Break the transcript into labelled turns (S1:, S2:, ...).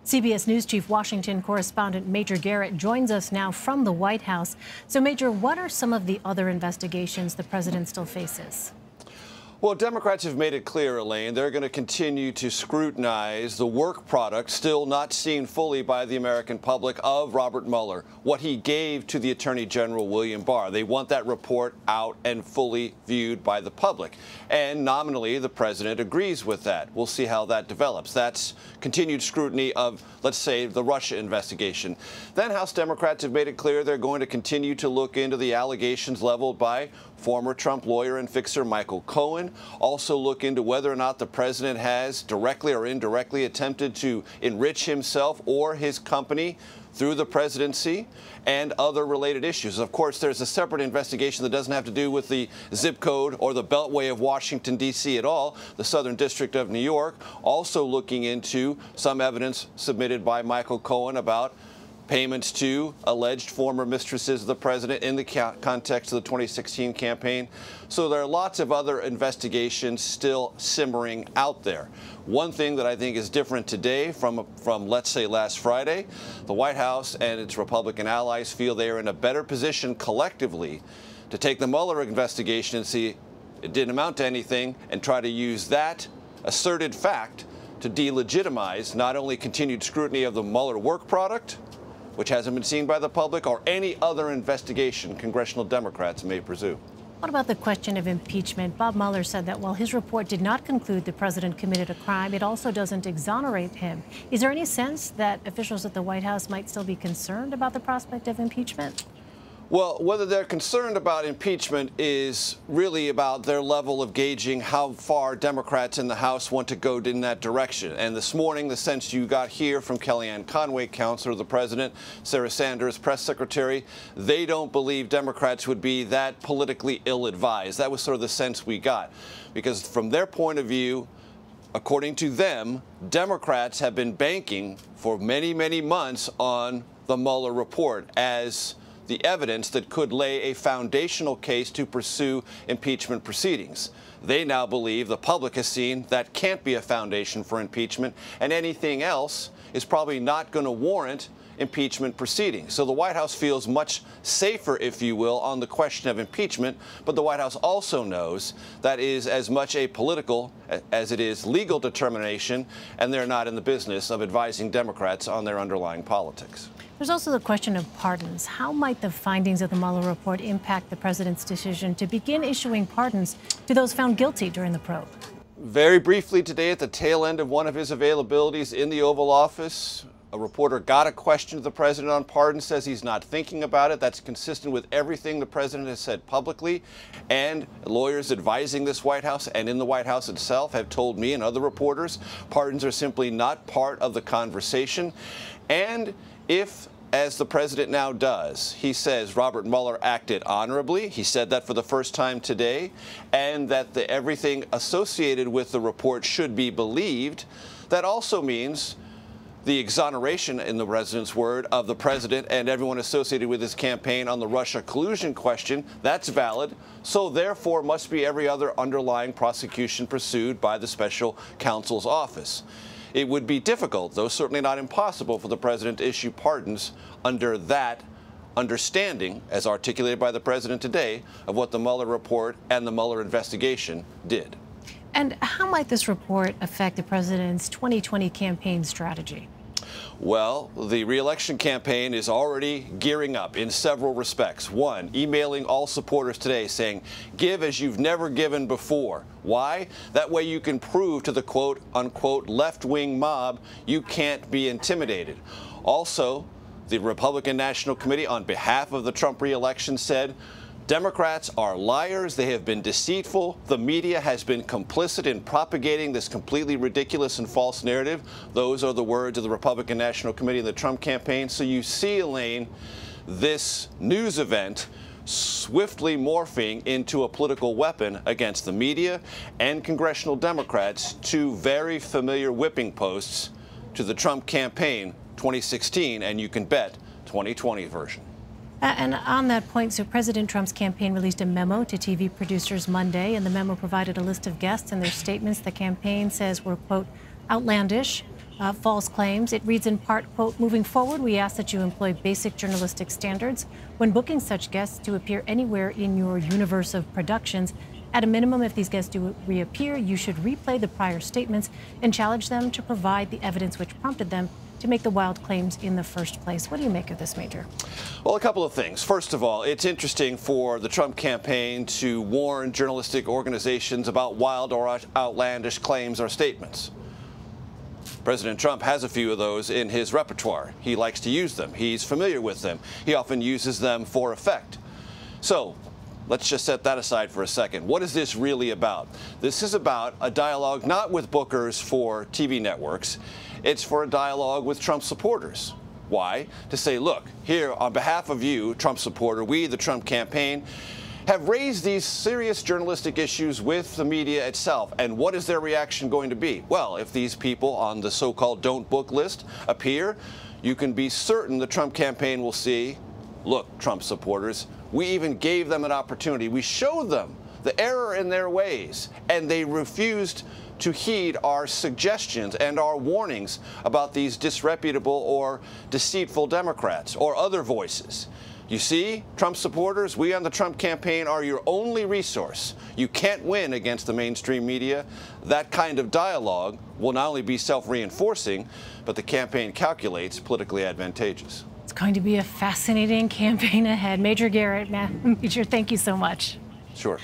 S1: CBS News Chief Washington correspondent Major Garrett joins us now from the White House. So, Major, what are some of the other investigations the president still faces?
S2: Well, Democrats have made it clear, Elaine, they're going to continue to scrutinize the work product, still not seen fully by the American public, of Robert Mueller, what he gave to the Attorney General William Barr. They want that report out and fully viewed by the public. And nominally, the president agrees with that. We'll see how that develops. That's continued scrutiny of, let's say, the Russia investigation. Then House Democrats have made it clear they're going to continue to look into the allegations leveled by former Trump lawyer and fixer Michael Cohen. Also look into whether or not the president has directly or indirectly attempted to enrich himself or his company through the presidency and other related issues. Of course, there's a separate investigation that doesn't have to do with the zip code or the beltway of Washington, D.C. at all. The Southern District of New York also looking into some evidence submitted by Michael Cohen about payments to alleged former mistresses of the president in the context of the 2016 campaign. So there are lots of other investigations still simmering out there. One thing that I think is different today from let's say, last Friday, the White House and its Republican allies feel they are in a better position collectively to take the Mueller investigation and see it didn't amount to anything and try to use that asserted fact to delegitimize not only continued scrutiny of the Mueller work product, which hasn't been seen by the public, or any other investigation congressional Democrats may pursue.
S1: What about the question of impeachment? Bob Mueller said that while his report did not conclude the president committed a crime, it also doesn't exonerate him. Is there any sense that officials at the White House might still be concerned about the prospect of impeachment?
S2: Well, whether they're concerned about impeachment is really about their level of gauging how far Democrats in the House want to go in that direction. And this morning, the sense you got here from Kellyanne Conway, counselor of the president, Sarah Sanders, press secretary, they don't believe Democrats would be that politically ill-advised. That was sort of the sense we got. Because from their point of view, according to them, Democrats have been banking for many, many months on the Mueller report as the evidence that could lay a foundational case to pursue impeachment proceedings. They now believe, the public has seen, that can't be a foundation for impeachment, and anything else is probably not going to warrant impeachment proceedings. So the White House feels much safer, if you will, on the question of impeachment, but the White House also knows that is as much a political as it is legal determination, and they're not in the business of advising Democrats on their underlying politics.
S1: There's also the question of pardons. How might the findings of the Mueller report impact the president's decision to begin issuing pardons to those found guilty during the probe?
S2: Very briefly today, at the tail end of one of his availabilities in the Oval Office, a reporter got a question to the president on pardon, says he's not thinking about it. That's consistent with everything the president has said publicly. And lawyers advising this White House and in the White House itself have told me and other reporters pardons are simply not part of the conversation. And if, as the president now does, he says Robert Mueller acted honorably, he said that for the first time today, and that everything associated with the report should be believed, that also means the exoneration, in the president's word, of the president and everyone associated with his campaign on the Russia collusion question, that's valid. So therefore must be every other underlying prosecution pursued by the special counsel's office. It would be difficult, though certainly not impossible, for the president to issue pardons under that understanding, as articulated by the president today, of what the Mueller report and the Mueller investigation did.
S1: And how might this report affect the president's 2020 campaign strategy?
S2: Well, the re-election campaign is already gearing up in several respects. One, emailing all supporters today saying, give as you've never given before. Why? That way you can prove to the quote-unquote left-wing mob you can't be intimidated. Also, the Republican National Committee, on behalf of the Trump re-election, said Democrats are liars. They have been deceitful. The media has been complicit in propagating this completely ridiculous and false narrative. Those are the words of the Republican National Committee and the Trump campaign. So you see, Elaine, this news event swiftly morphing into a political weapon against the media and congressional Democrats, two very familiar whipping posts to the Trump campaign 2016, and you can bet 2020 version.
S1: And on that point, so President Trump's campaign released a memo to TV producers Monday, and the memo provided a list of guests and their statements the campaign says were, quote, outlandish, false claims. It reads in part, quote, "Moving forward, we ask that you employ basic journalistic standards when booking such guests to appear anywhere in your universe of productions. At a minimum, if these guests do reappear, you should replay the prior statements and challenge them to provide the evidence which prompted them to make the wild claims in the first place." What do you make of this, Major?
S2: Well, a couple of things. First of all, it's interesting for the Trump campaign to warn journalistic organizations about wild or outlandish claims or statements. President Trump has a few of those in his repertoire. He likes to use them. He's familiar with them. He often uses them for effect. So let's just set that aside for a second. What is this really about? This is about a dialogue not with bookers for TV networks. It's for a dialogue with Trump supporters. Why? To say, look, here on behalf of you, Trump supporter, we, the Trump campaign, have raised these serious journalistic issues with the media itself. And what is their reaction going to be? Well, if these people on the so-called don't book list appear, you can be certain the Trump campaign will see, look, Trump supporters, we even gave them an opportunity. We showed them the error in their ways, and they refused to heed our suggestions and our warnings about these disreputable or deceitful Democrats or other voices. You see, Trump supporters, we on the Trump campaign are your only resource. You can't win against the mainstream media. That kind of dialogue will not only be self-reinforcing, but the campaign calculates politically advantageous.
S1: It's going to be a fascinating campaign ahead. Major Garrett, Major, thank you so much.
S2: Sure.